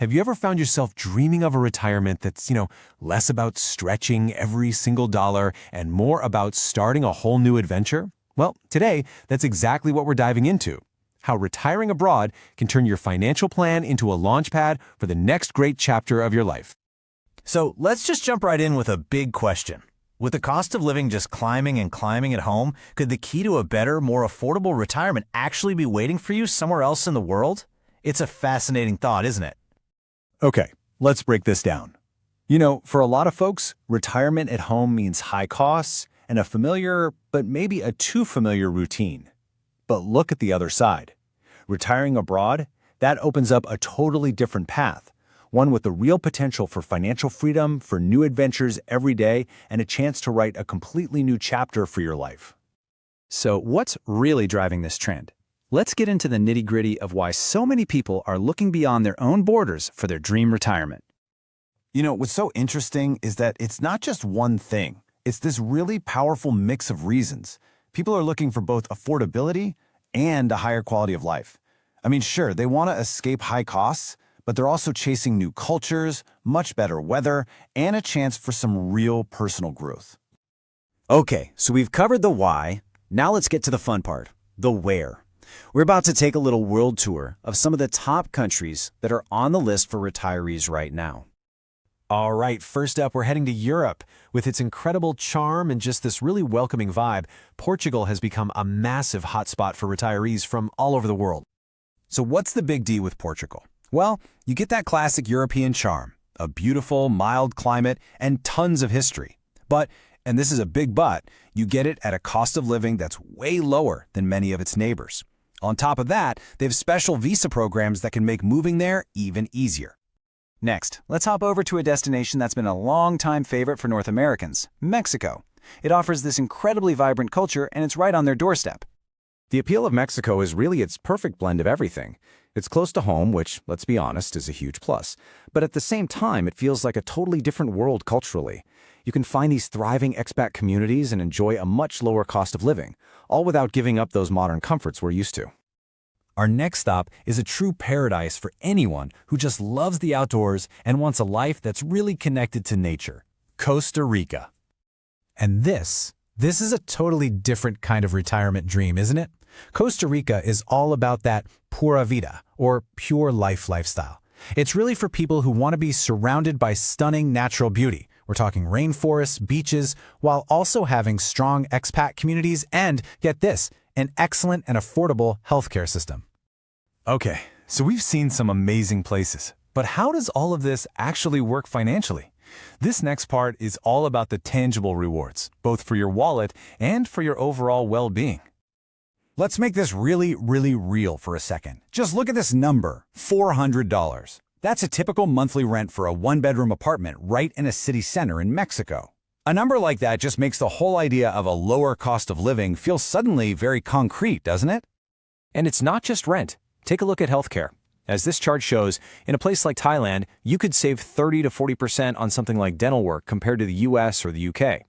Have you ever found yourself dreaming of a retirement that's, less about stretching every single dollar and more about starting a whole new adventure? Well, today, that's exactly what we're diving into. How retiring abroad can turn your financial plan into a launchpad for the next great chapter of your life. So let's just jump right in with a big question. With the cost of living just climbing and climbing at home, could the key to a better, more affordable retirement actually be waiting for you somewhere else in the world? It's a fascinating thought, isn't it? Okay, let's break this down. For a lot of folks, retirement at home means high costs and a familiar, but maybe a too familiar routine. But look at the other side. Retiring abroad, that opens up a totally different path, one with the real potential for financial freedom, for new adventures every day, and a chance to write a completely new chapter for your life. So what's really driving this trend? Let's get into the nitty-gritty of why so many people are looking beyond their own borders for their dream retirement. What's so interesting is that it's not just one thing. It's this really powerful mix of reasons. People are looking for both affordability and a higher quality of life. Sure, they want to escape high costs, but they're also chasing new cultures, much better weather, and a chance for some real personal growth. Okay, so we've covered the why. Now let's get to the fun part, the where. We're about to take a little world tour of some of the top countries that are on the list for retirees right now. All right, first up, we're heading to Europe. With its incredible charm and just this really welcoming vibe, Portugal has become a massive hotspot for retirees from all over the world. So what's the big deal with Portugal? Well, you get that classic European charm, a beautiful, mild climate, and tons of history. But, and this is a big but, you get it at a cost of living that's way lower than many of its neighbors. On top of that, they have special visa programs that can make moving there even easier. Next, let's hop over to a destination that's been a long-time favorite for North Americans, Mexico. It offers this incredibly vibrant culture, and it's right on their doorstep. The appeal of Mexico is really its perfect blend of everything. It's close to home, which, let's be honest, is a huge plus. But at the same time, it feels like a totally different world culturally. You can find these thriving expat communities and enjoy a much lower cost of living, all without giving up those modern comforts we're used to. Our next stop is a true paradise for anyone who just loves the outdoors and wants a life that's really connected to nature, Costa Rica. And this is a totally different kind of retirement dream, isn't it? Costa Rica is all about that pura vida, or pure life lifestyle. It's really for people who want to be surrounded by stunning natural beauty. We're talking rainforests, beaches, while also having strong expat communities and, get this, an excellent and affordable healthcare system. Okay, so we've seen some amazing places, but how does all of this actually work financially? This next part is all about the tangible rewards, both for your wallet and for your overall well-being. Let's make this really, really real for a second. Just look at this number, $400. That's a typical monthly rent for a one-bedroom apartment right in a city center in Mexico. A number like that just makes the whole idea of a lower cost of living feel suddenly very concrete, doesn't it? And it's not just rent. Take a look at healthcare. As this chart shows, in a place like Thailand, you could save 30 to 40% on something like dental work compared to the US or the UK.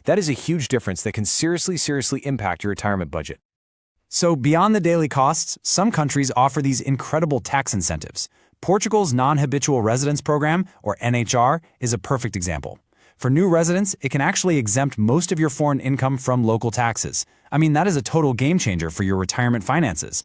That is a huge difference that can seriously impact your retirement budget. So beyond the daily costs, some countries offer these incredible tax incentives. Portugal's non-habitual residence program, or NHR, is a perfect example. For new residents, it can actually exempt most of your foreign income from local taxes. That is a total game changer for your retirement finances.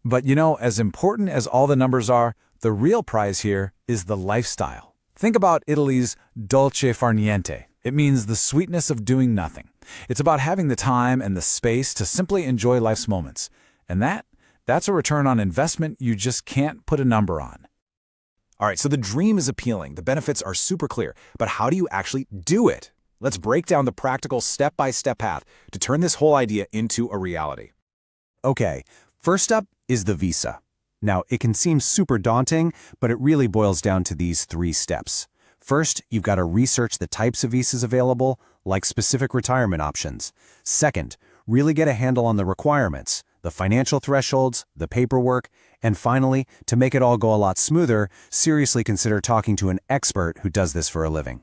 But as important as all the numbers are, the real prize here is the lifestyle. Think about Italy's dolce far niente. It means the sweetness of doing nothing. It's about having the time and the space to simply enjoy life's moments. And that's a return on investment you just can't put a number on. All right, so the dream is appealing. The benefits are super clear. But how do you actually do it? Let's break down the practical step-by-step path to turn this whole idea into a reality. Okay, first up is the visa. Now, it can seem super daunting, but it really boils down to these 3 steps. First, you've got to research the types of visas available, like specific retirement options. Second, really get a handle on the requirements, the financial thresholds, the paperwork, and finally, to make it all go a lot smoother, seriously consider talking to an expert who does this for a living.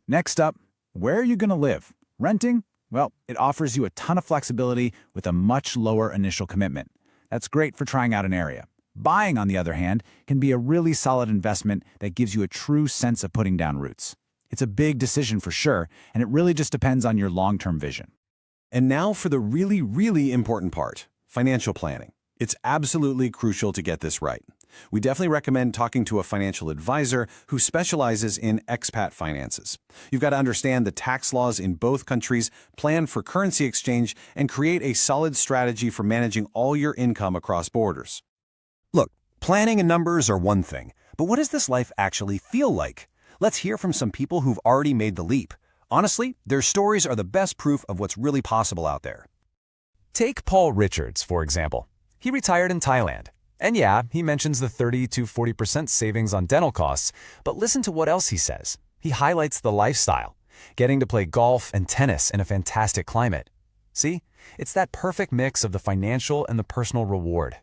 Next up, where are you going to live? Renting? Well, it offers you a ton of flexibility with a much lower initial commitment. That's great for trying out an area. Buying, on the other hand, can be a really solid investment that gives you a true sense of putting down roots. It's a big decision for sure, and it really just depends on your long-term vision. And now for the really, really important part, financial planning. It's absolutely crucial to get this right. We definitely recommend talking to a financial advisor who specializes in expat finances. You've got to understand the tax laws in both countries, plan for currency exchange, and create a solid strategy for managing all your income across borders. Look, planning and numbers are one thing, but what does this life actually feel like? Let's hear from some people who've already made the leap. Honestly, their stories are the best proof of what's really possible out there. Take Paul Richards, for example. He retired in Thailand. And yeah, he mentions the 30 to 40% savings on dental costs, but listen to what else he says. He highlights the lifestyle, getting to play golf and tennis in a fantastic climate. See, it's that perfect mix of the financial and the personal reward.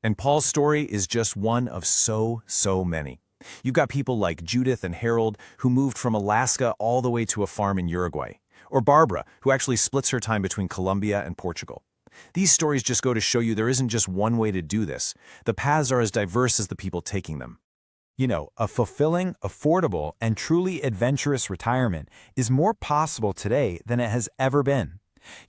And Paul's story is just one of so many. You've got people like Judith and Harold, who moved from Alaska all the way to a farm in Uruguay, or Barbara, who actually splits her time between Colombia and Portugal. These stories just go to show you there isn't just one way to do this. The paths are as diverse as the people taking them. You know, a fulfilling, affordable, and truly adventurous retirement is more possible today than it has ever been.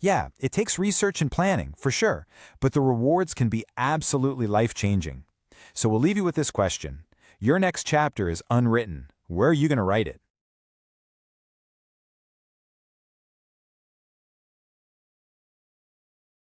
Yeah, it takes research and planning, for sure, but the rewards can be absolutely life-changing. So we'll leave you with this question. Your next chapter is unwritten. Where are you going to write it?